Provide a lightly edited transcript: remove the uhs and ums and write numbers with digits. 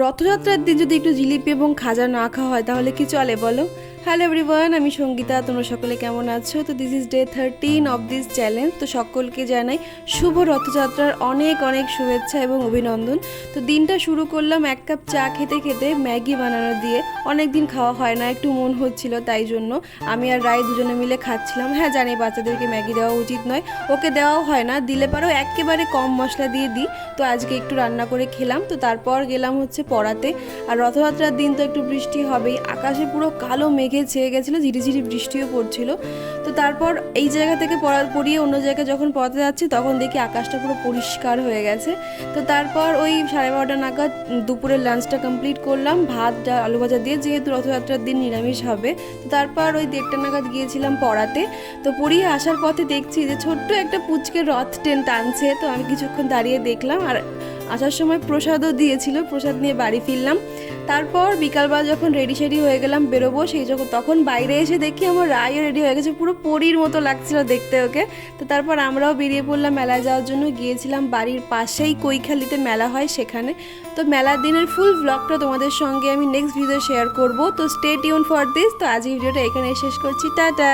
রথযাত্রার দিন যদি একটু জিলিপি এবং খাজা না খাওয়া হয় তাহলে কি চলে বলো। হ্যালো এভরিওয়ান, আমি সঙ্গীতা। তোমরা সকলে কেমন আছো? তো this is day 13 of this challenge. তো সকলকে জানাই শুভ রথযাত্রার অনেক অনেক শুভেচ্ছা এবং অভিনন্দন। তো দিনটা শুরু করলাম এক কাপ চা খেতে খেতে ম্যাগি বানানো দিয়ে। অনেক দিন খাওয়া হয় না, একটু মন হচ্ছিল, তাই জন্য আমি আর রায় দুজনে মিলে খাচ্ছিলাম। হ্যাঁ জানি বাচ্চাদেরকে ম্যাগি দেওয়া উচিত নয়, ওকে দেওয়াও হয় না, দিলে পারেও একেবারে কম মশলা দিয়ে দিই। তো আজকে একটু রান্না করে খেলাম। তো তারপর গেলাম হচ্ছে পড়াতে। আর রথযাত্রার দিন তো একটু বৃষ্টি হবেই, আকাশে পুরো কালো মেঘে ছেয়ে গেছিলো, ঝিরিঝিরি বৃষ্টিও পড়ছিল। তো তারপর এই জায়গা থেকে পড়িয়ে অন্য জায়গায় যখন পড়াতে যাচ্ছি তখন দেখি আকাশটা পুরো পরিষ্কার হয়ে গেছে। তো তারপর ওই 12:30 নাগাদ দুপুরের লাঞ্চটা কমপ্লিট করলাম, ভাত ডাল আলু ভাজা দিয়ে, যেহেতু রথযাত্রার দিন নিরামিষ হবে। তো তারপর ওই 1:30 নাগাদ গিয়েছিলাম পড়াতে। তো পড়িয়ে আসার পথে দেখছি যে ছোট্ট একটা পুচকে রথ টানছে। তো আমি কিছুক্ষণ দাঁড়িয়ে দেখলাম, আর আসার সময় প্রসাদও দিয়েছিল, প্রসাদ নিয়ে বাড়ি ফিরলাম। তারপর বিকালবেলা যখন রেডি সেডি হয়ে গেলাম বেরোবো, তখন বাইরে এসে দেখি আমার রায়ও রেডি হয়ে গেছে, পুরো পরীর মতো লাগছিল দেখতে ওকে। তো তারপর আমরাও বেরিয়ে পড়লাম মেলায় যাওয়ার জন্য। গিয়েছিলাম বাড়ির পাশেই কৈখালিতে মেলা হয় সেখানে। তো মেলার দিনের ফুল ব্লগটা তোমাদের সঙ্গে আমি নেক্সট ভিডিও শেয়ার করব। তো স্টে টিউন ফর দিস। তো আজ এই ভিডিওটা এখানে শেষ করছি, টাটা।